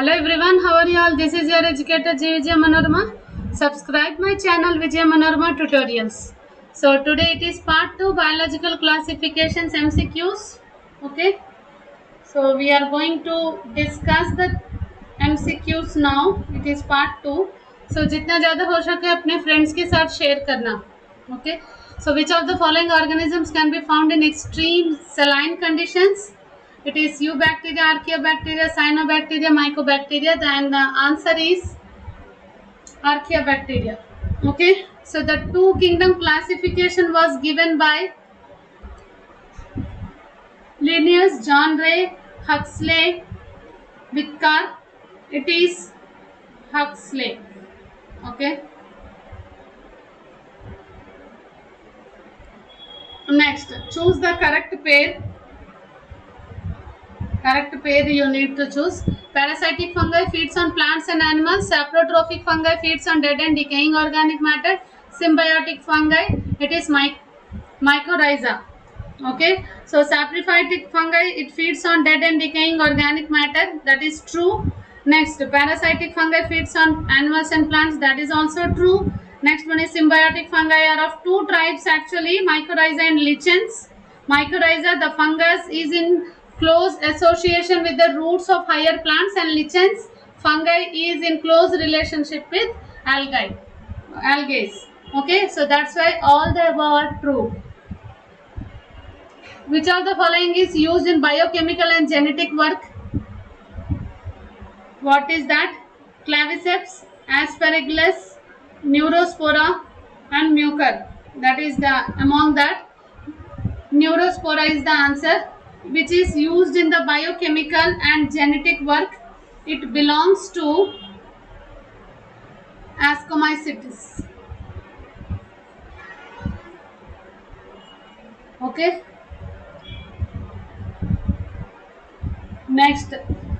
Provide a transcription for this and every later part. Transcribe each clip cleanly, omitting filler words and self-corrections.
Hello everyone, how are you all? This is your educator G. Vijaya Manorama. Subscribe my channel Vijaya Manorama Tutorials. So today it is part 2 biological classifications MCQs. Okay. So we are going to discuss the MCQs now. It is part 2. So जितना ज़्यादा हो सके अपने friends के साथ share करना. Okay. So which of the following organisms can be found in extreme saline conditions? It is eubacteria, archaeobacteria, cyanobacteria, mycobacteria. And the answer is archaeobacteria. Okay. So the two kingdom classification was given by Linnaeus, John Ray, Huxley, Whitaker. It is Huxley. Okay. Next, choose the correct pair. Correct pair you need to choose. Parasitic fungi feeds on plants and animals. Saprotrophic fungi feeds on dead and decaying organic matter. Symbiotic fungi, it is mycorrhiza. Okay, so saprophytic fungi, it feeds on dead and decaying organic matter. That is true. Next, parasitic fungi feeds on animals and plants. That is also true. Next one is symbiotic fungi are of two types actually, mycorrhiza and lichens. Mycorrhiza, the fungus is in close association with the roots of higher plants, and lichens fungi is in close relationship with algae. Okay, so that's why all the above are true. Which of the following is used in biochemical and genetic work? What is that? Claviceps, aspergillus, neurospora and mucor. That is the among that. Neurospora is the answer, which is used in the biochemical and genetic work. It belongs to Ascomycetes. Okay. Next,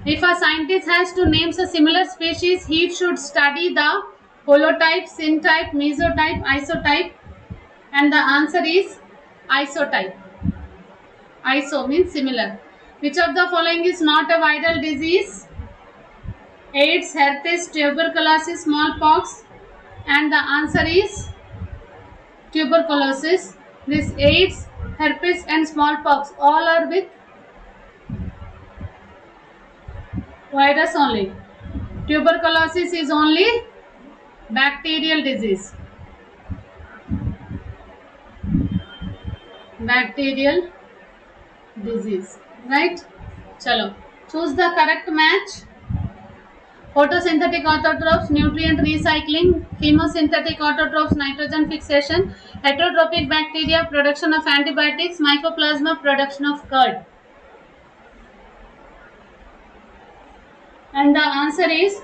if a scientist has to name a similar species, he should study the holotype, syntype, mesotype, isotype, and the answer is isotype. Iso means similar. Which of the following is not a viral disease? AIDS, herpes, tuberculosis, smallpox, and the answer is tuberculosis. This AIDS, herpes, and smallpox all are with virus only. Tuberculosis is only bacterial disease. Bacterial disease, right? Chalo, choose the correct match. Photosynthetic autotrophs, nutrient recycling. Chemosynthetic autotrophs, nitrogen fixation. Heterotrophic bacteria, production of antibiotics. Mycoplasma, production of curd. And the answer is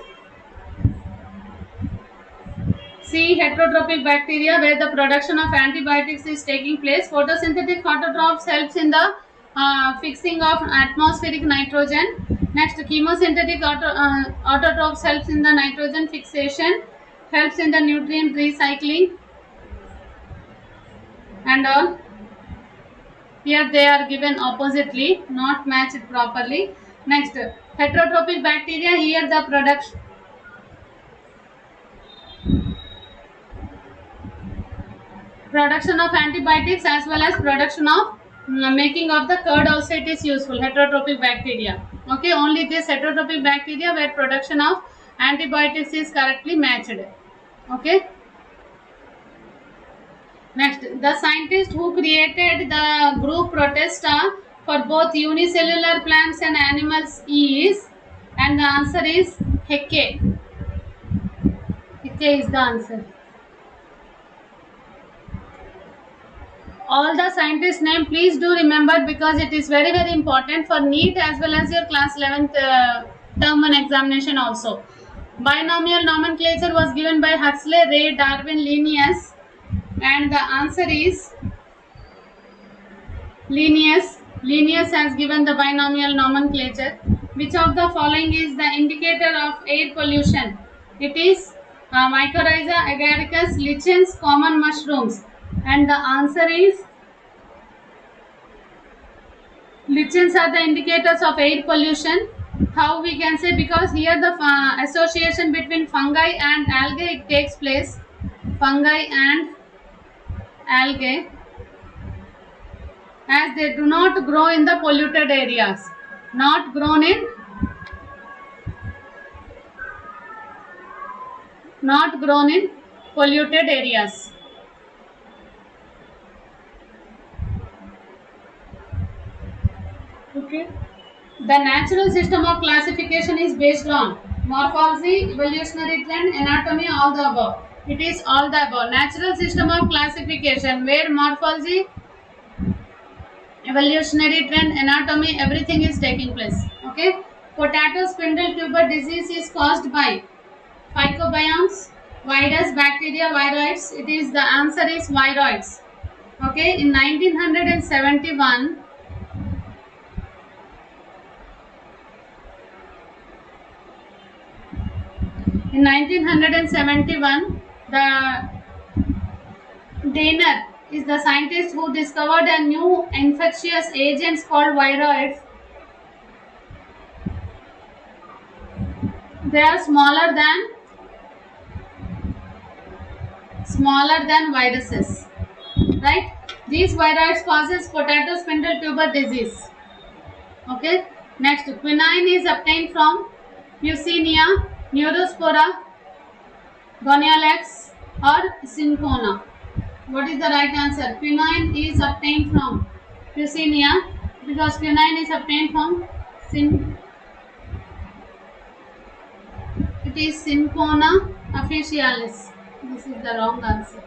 C, heterotrophic bacteria, where the production of antibiotics is taking place. Photosynthetic autotrophs helps in the fixing of atmospheric nitrogen. Next, chemosynthetic autotrophs helps in the nitrogen fixation, helps in the nutrient recycling, and all. Here they are given oppositely, not matched properly. Next, heterotrophic bacteria, here the production of antibiotics as well as production of making of the curd also it is useful. Heterotrophic bacteria. Okay, only this heterotrophic bacteria where production of antibiotics is correctly matched. Okay. Next, the scientist who created the group Protista for both unicellular plants and animals is, and the answer is Hecke. Hecke is the answer. All the scientists' name please do remember, because it is very important for NEET as well as your class 11th term 1 examination also. Binomial nomenclature was given by Huxley, Ray, Darwin, Linnaeus, and the answer is Linnaeus. Linnaeus has given the binomial nomenclature. Which of the following is the indicator of air pollution? It is mycorrhiza, agaricus, lichens, common mushrooms. And the answer is lichens are the indicators of air pollution. How we can say, because here the association between fungi and algae it takes place. Fungi and algae, as they do not grow in the polluted areas, not grown in not grown in polluted areas. Okay. The natural system of classification is based on morphology, evolutionary trend, anatomy, all the above. It is all the above. Natural system of classification where morphology, evolutionary trend, anatomy, everything is taking place. Okay. Potato spindle tuber disease is caused by phycobiomes, virus, bacteria, viroids. It is, the answer is viroids. Okay. In 1971, in 1971, the Danner is the scientist who discovered a new infectious agents called viroids. They are smaller than viruses, right? These viroids causes potato spindle tuber disease. Okay. Next, quinine is obtained from Yersinia, Neurospora, Gonialex, or Cinchona. What is the right answer? Quinine is obtained from Yersinia, because quinine is obtained from it is Cinchona officinalis. This is the wrong answer.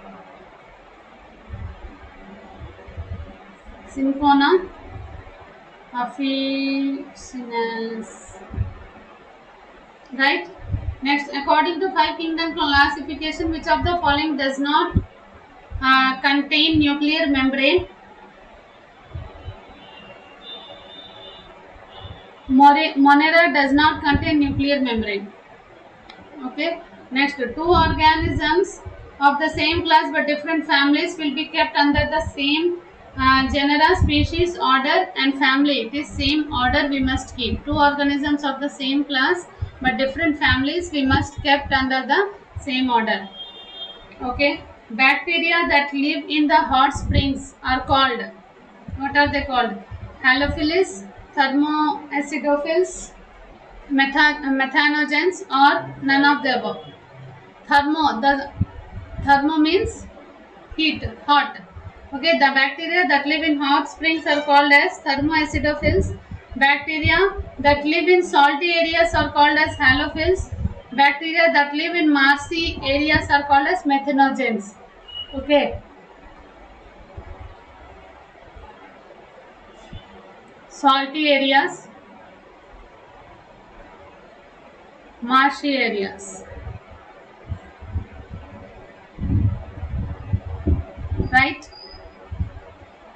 Cinchona officinalis. Right? Next, according to five kingdom classification, which of the following does not contain nuclear membrane? Monera does not contain nuclear membrane. Okay. Next, two organisms of the same class but different families will be kept under the same genera, species, order, and family. It is same order we must keep. Two organisms of the same class but different families we must kept under the same order. Okay. Bacteria that live in the hot springs are called, what are they called? Halophilus, thermoacidophils, methanogens, or none of the above. Thermo means heat, hot. Okay, the bacteria that live in hot springs are called as thermoacidophils. Bacteria that live in salty areas are called as halophils. Bacteria that live in marshy areas are called as methanogens. Okay. Salty areas, marshy areas. Right?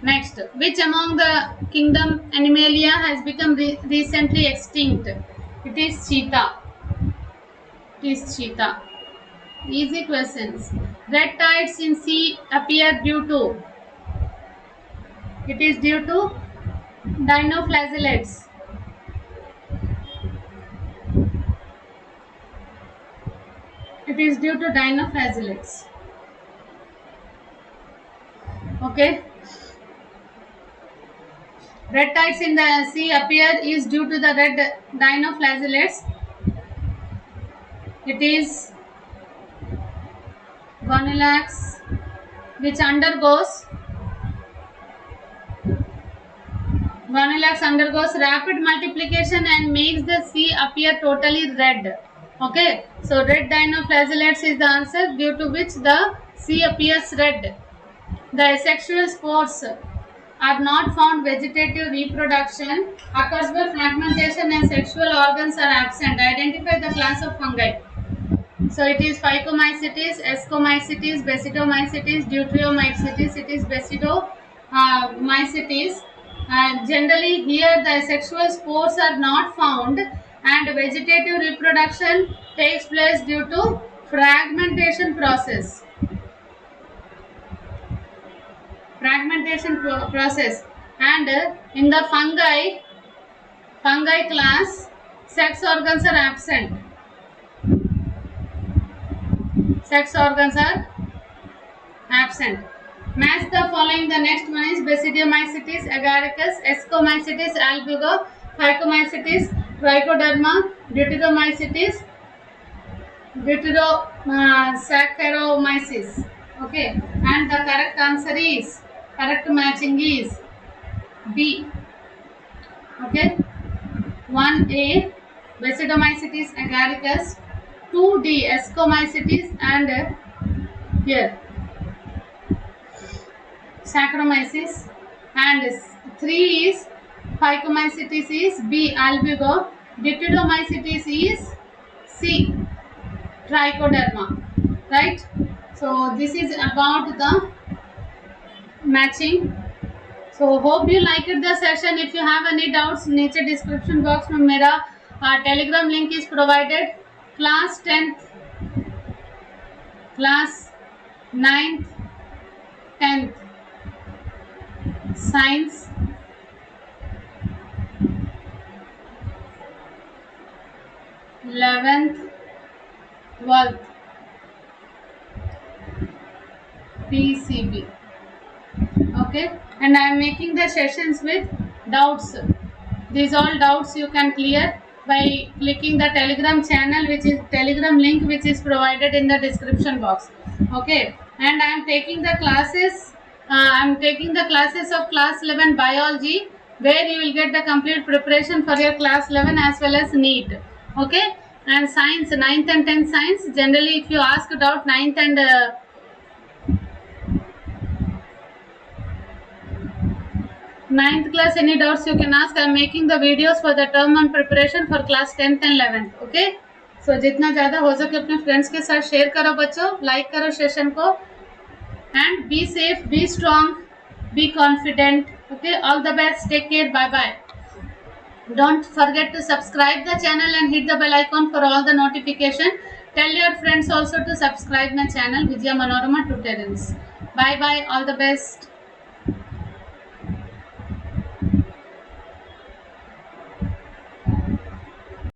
Next, which among the kingdom Animalia has become recently extinct? It is cheetah. It is cheetah. Easy questions. Red tides in sea appear due to? It is due to dinoflagellates. It is due to dinoflagellates. Okay. Red tides in the sea appear is due to the red dinoflagellates. It is Gonialex, which undergoes rapid multiplication and makes the sea appear totally red. Okay, so red dinoflagellates is the answer, due to which the sea appears red. The asexual spores are not found. Vegetative reproduction occurs where fragmentation and sexual organs are absent. Identify the class of fungi. So it is Phycomycetes, Ascomycetes, Basidiomycetes, Deuteriomycetes. It is Basidiomycetes. Generally here the sexual spores are not found and vegetative reproduction takes place due to fragmentation process. And in the fungi class, sex organs are absent. Sex organs are absent. Match the following. The next one is Basidiomycetes agaricus, Ascomycetes albugo, Phycomycetes trichoderma, Deuterosaccharomyces. Okay, and the correct answer is, correct matching is B. Okay, 1A Basidiomycetes agaricus, 2D Ascomycetes, and here Saccharomyces, and 3 is Phycomycetes is B. albugo, Deuteromycetes is C. trichoderma, right? So this is about the matching. So hope you liked the session. If you have any doubts, नीचे description box में मेरा telegram link is provided. Class 10th, class 9th, 10th science, 11th, 12th PCB. Okay, and I am making the sessions with doubts. These all doubts you can clear by clicking the telegram channel, which is telegram link, which is provided in the description box. Okay, and I am taking the classes of class 11 biology, where you will get the complete preparation for your class 11 as well as NEET. Okay, and science, 9th and 10th science. Generally, if you ask doubt 9th and 9th class, any doubts you can ask. I am making the videos for the term and preparation for class 10th and 11th. Okay, so जितना ज़्यादा हो सके अपने friends के साथ share करो बच्चों, like करो सेशन को, and be safe, be strong, be confident. Okay, all the best, take care, bye bye. Don't forget to subscribe the channel and hit the bell icon for all the notification. Tell your friends also to subscribe my channel, Vijaya Manorama Tutorials. Bye bye, all the best.